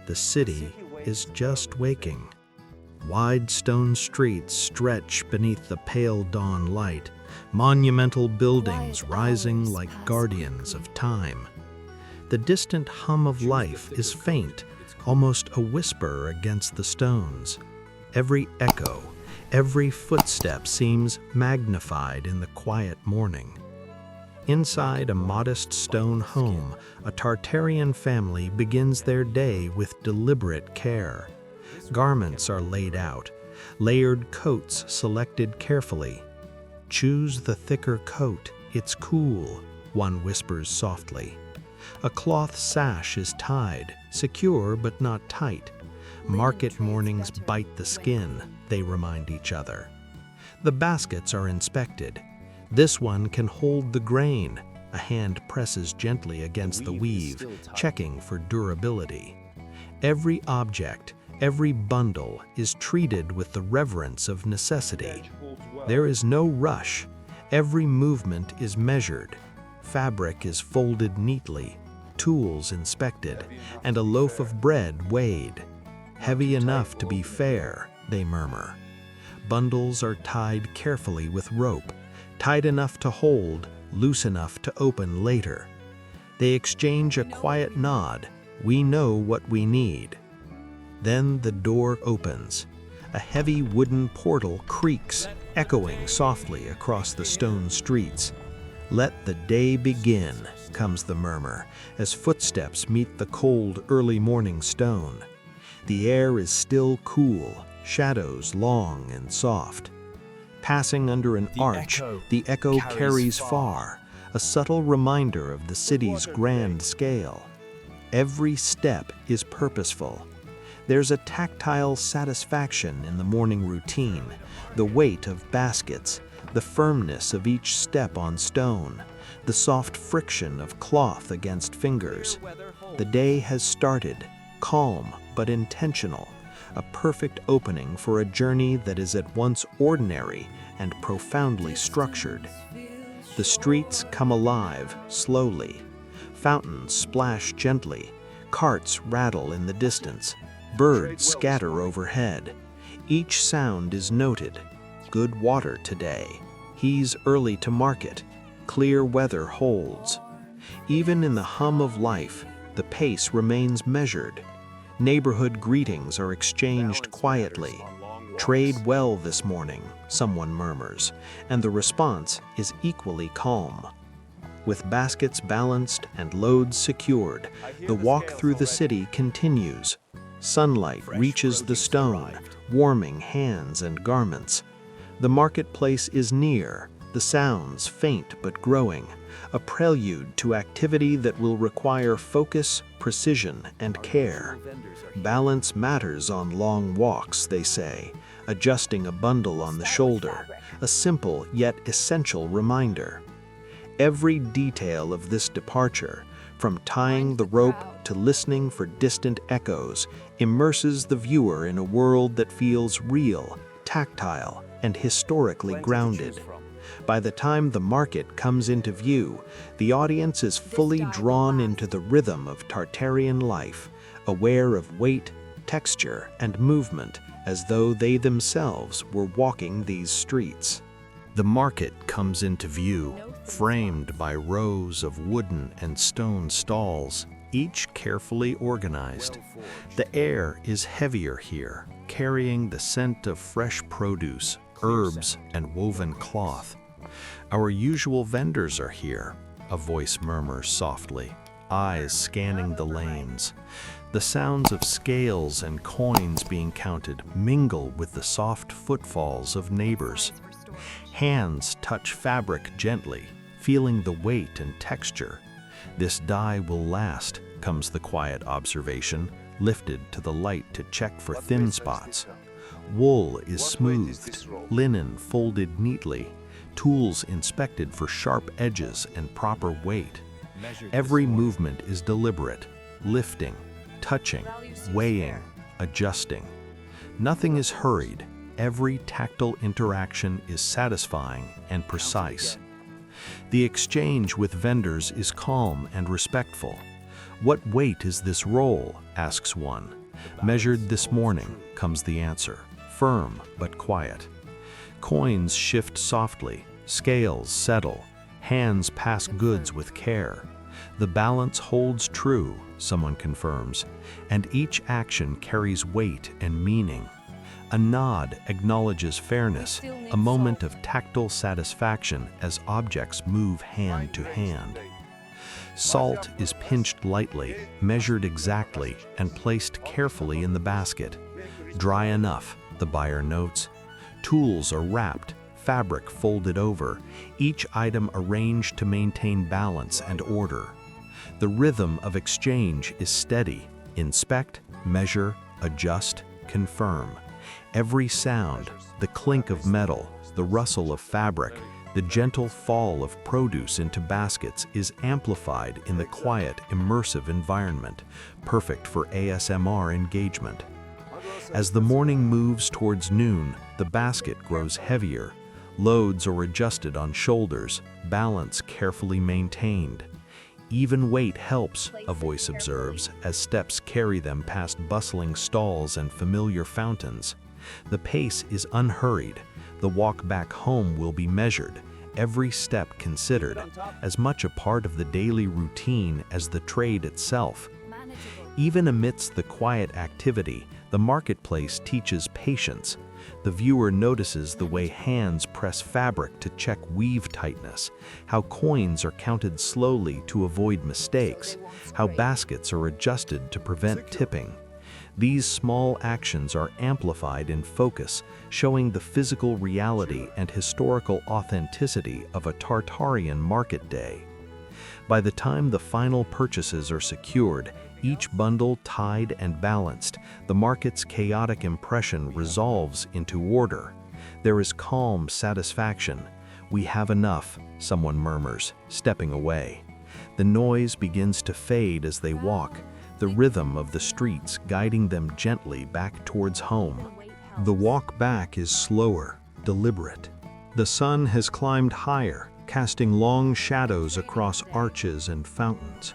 The city is just waking. Wide stone streets stretch beneath the pale dawn light, monumental buildings rising like guardians of time. The distant hum of life is faint, almost a whisper against the stones. Every echo, every footstep seems magnified in the quiet morning. Inside a modest stone home, a Tartarian family begins their day with deliberate care. Garments are laid out, layered coats selected carefully. "Choose the thicker coat, it's cool," one whispers softly. A cloth sash is tied, secure but not tight. Market mornings bite the skin, they remind each other. The baskets are inspected. This one can hold the grain. A hand presses gently against the weave, checking for durability. Every object, every bundle is treated with the reverence of necessity. There is no rush. Every movement is measured. Fabric is folded neatly, tools inspected, and a loaf of bread weighed. "Heavy enough to be fair," they murmur. Bundles are tied carefully with rope, tight enough to hold, loose enough to open later. They exchange a quiet nod. "We know what we need." Then the door opens. A heavy wooden portal creaks, echoing softly across the stone streets. "Let the day begin," comes the murmur, as footsteps meet the cold early morning stone. The air is still cool, shadows long and soft. Passing under an arch, the echo carries far, a subtle reminder of the city's grand scale. Every step is purposeful. There's a tactile satisfaction in the morning routine, the weight of baskets, the firmness of each step on stone, the soft friction of cloth against fingers. The day has started, calm but intentional, a perfect opening for a journey that is at once ordinary and profoundly structured. The streets come alive slowly. Fountains splash gently, carts rattle in the distance, birds scatter overhead. Each sound is noted. Good water today. He's early to market. Clear weather holds. Even in the hum of life, the pace remains measured. Neighborhood greetings are exchanged quietly. "Trade well this morning," someone murmurs, and the response is equally calm. With baskets balanced and loads secured, the walk through the city continues. Sunlight reaches the stone, warming hands and garments. The marketplace is near, the sounds faint but growing, a prelude to activity that will require focus, precision, and care. Balance matters on long walks, they say, adjusting a bundle on the shoulder, a simple yet essential reminder. Every detail of this departure, from tying the rope to listening for distant echoes, immerses the viewer in a world that feels real, tactile, and historically grounded. By the time the market comes into view, the audience is fully drawn into the rhythm of Tartarian life, aware of weight, texture, and movement, as though they themselves were walking these streets. The market comes into view, framed by rows of wooden and stone stalls, each carefully organized. The air is heavier here, carrying the scent of fresh produce, herbs, and woven cloth. "Our usual vendors are here," a voice murmurs softly, eyes scanning the lanes. The sounds of scales and coins being counted mingle with the soft footfalls of neighbors. Hands touch fabric gently, feeling the weight and texture. "This dye will last," comes the quiet observation, lifted to the light to check for thin spots. Wool is smoothed, linen folded neatly, tools inspected for sharp edges and proper weight. Every movement is deliberate, lifting, touching, weighing, adjusting. Nothing is hurried. Every tactile interaction is satisfying and precise. The exchange with vendors is calm and respectful. "What weight is this roll?" asks one. Measured this morning, comes the answer, firm but quiet. Coins shift softly, scales settle, hands pass goods with care. The balance holds true, someone confirms, and each action carries weight and meaning. A nod acknowledges fairness, a moment of tactile satisfaction as objects move hand to hand. Salt is pinched lightly, measured exactly, and placed carefully in the basket. Dry enough, the buyer notes. Tools are wrapped, fabric folded over, each item arranged to maintain balance and order. The rhythm of exchange is steady. Inspect, measure, adjust, confirm. Every sound, the clink of metal, the rustle of fabric, the gentle fall of produce into baskets is amplified in the quiet, immersive environment, perfect for ASMR engagement. As the morning moves towards noon, the basket grows heavier. Loads are adjusted on shoulders, balance carefully maintained. Even weight helps, a voice observes, as steps carry them past bustling stalls and familiar fountains. The pace is unhurried. The walk back home will be measured, every step considered, as much a part of the daily routine as the trade itself. Even amidst the quiet activity, the marketplace teaches patience. The viewer notices the way hands press fabric to check weave tightness, how coins are counted slowly to avoid mistakes, how baskets are adjusted to prevent tipping. These small actions are amplified in focus, showing the physical reality and historical authenticity of a Tartarian market day. By the time the final purchases are secured, each bundle tied and balanced, the market's chaotic impression resolves into order. There is calm satisfaction. "We have enough," someone murmurs, stepping away. The noise begins to fade as they walk, the rhythm of the streets guiding them gently back towards home. The walk back is slower, deliberate. The sun has climbed higher, casting long shadows across arches and fountains.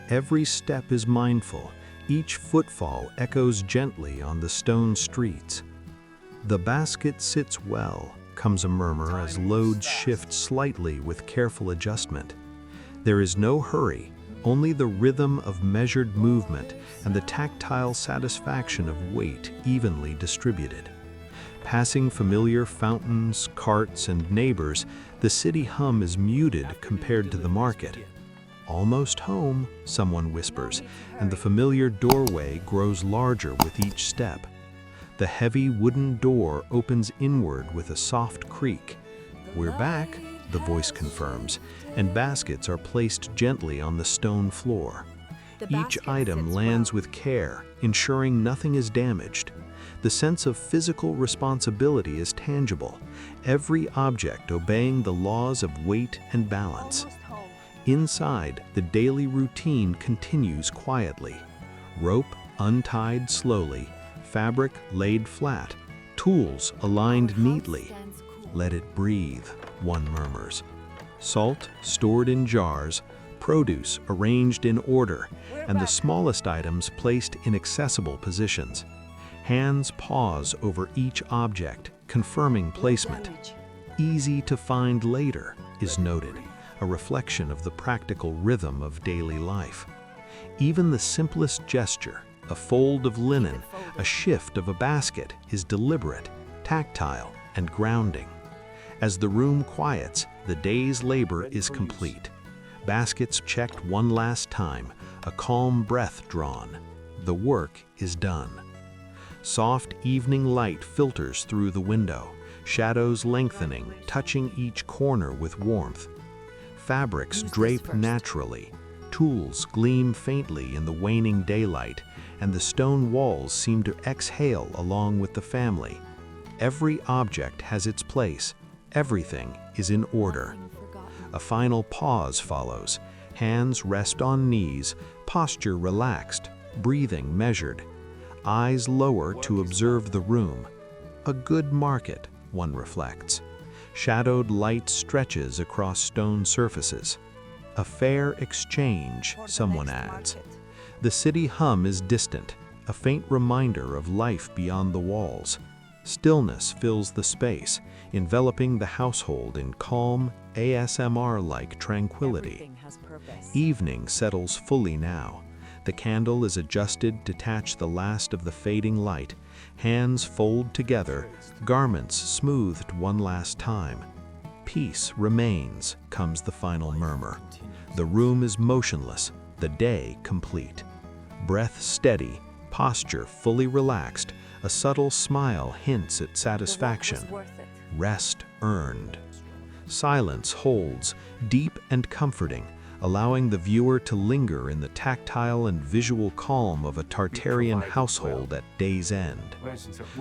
Every step is mindful, each footfall echoes gently on the stone streets. "The basket sits well," comes a murmur as loads shift slightly with careful adjustment. There is no hurry, only the rhythm of measured movement and the tactile satisfaction of weight evenly distributed. Passing familiar fountains, carts, and neighbors, the city hum is muted compared to the market. "Almost home," someone whispers, and the familiar doorway grows larger with each step. The heavy wooden door opens inward with a soft creak. "We're back," the voice confirms, and baskets are placed gently on the stone floor. Each item lands with care, ensuring nothing is damaged. The sense of physical responsibility is tangible, every object obeying the laws of weight and balance. Inside, the daily routine continues quietly. Rope untied slowly, fabric laid flat, tools aligned neatly. "Let it breathe," one murmurs. Salt stored in jars, produce arranged in order, and the smallest items placed in accessible positions. Hands pause over each object, confirming placement. "Easy to find later," is noted, a reflection of the practical rhythm of daily life. Even the simplest gesture, a fold of linen, a shift of a basket, is deliberate, tactile, and grounding. As the room quiets, the day's labor is complete. Baskets checked one last time, a calm breath drawn. The work is done. Soft evening light filters through the window, shadows lengthening, touching each corner with warmth. Fabrics drape naturally, tools gleam faintly in the waning daylight, and the stone walls seem to exhale along with the family. Every object has its place, everything is in order. A final pause follows, hands rest on knees, posture relaxed, breathing measured. Eyes lower to observe the room. A good market, one reflects. Shadowed light stretches across stone surfaces. A fair exchange, someone adds. The city hum is distant, a faint reminder of life beyond the walls. Stillness fills the space, enveloping the household in calm, ASMR-like tranquility. Everything has purpose. Evening settles fully now. The candle is adjusted to catch the last of the fading light. Hands fold together, garments smoothed one last time. Peace remains, comes the final murmur. The room is motionless, the day complete. Breath steady, posture fully relaxed, a subtle smile hints at satisfaction. The work was worth it. Rest earned. Silence holds, deep and comforting, allowing the viewer to linger in the tactile and visual calm of a Tartarian household at day's end.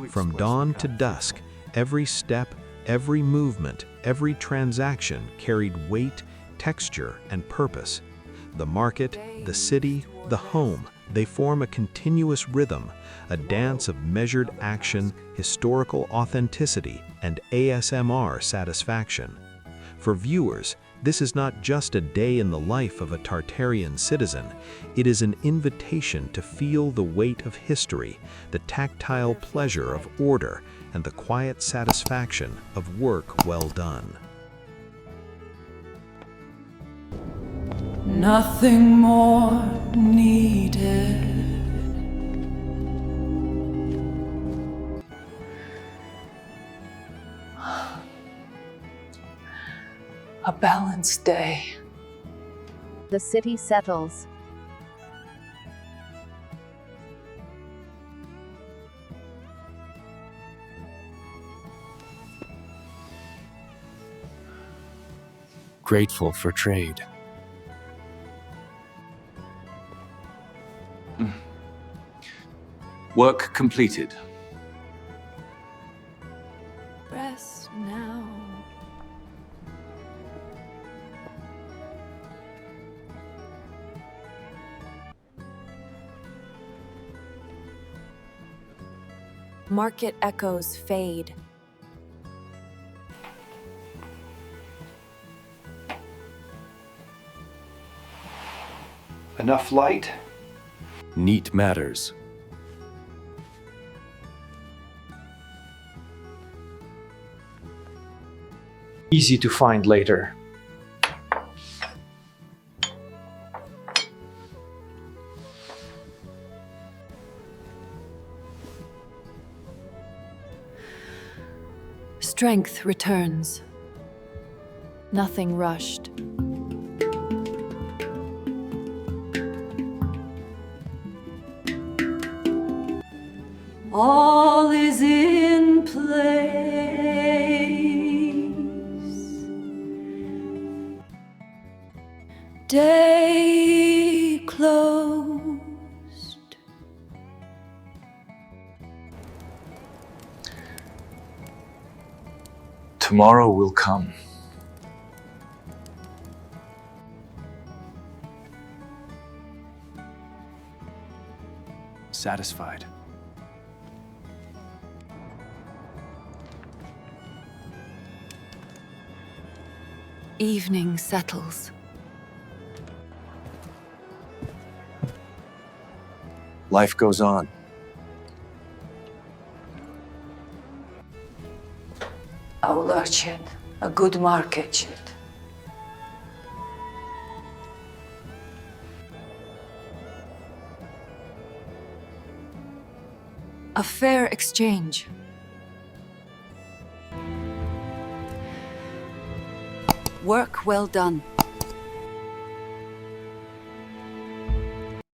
From dawn to dusk, every step, every movement, every transaction carried weight, texture, and purpose. The market, the city, the home, they form a continuous rhythm, a dance of measured action, historical authenticity, and ASMR satisfaction. For viewers, this is not just a day in the life of a Tartarian citizen, it is an invitation to feel the weight of history, the tactile pleasure of order, and the quiet satisfaction of work well done. Nothing more needed. A balanced day. The city settles. Grateful for trade. Work completed. Rest now. Market echoes fade. Enough light? Neat matters. Easy to find later. Strength returns. Nothing rushed. All is in place. Day closed. Tomorrow will come. Satisfied. Evening settles. Life goes on. Allah chat, a good market chat. A fair exchange. Work well done.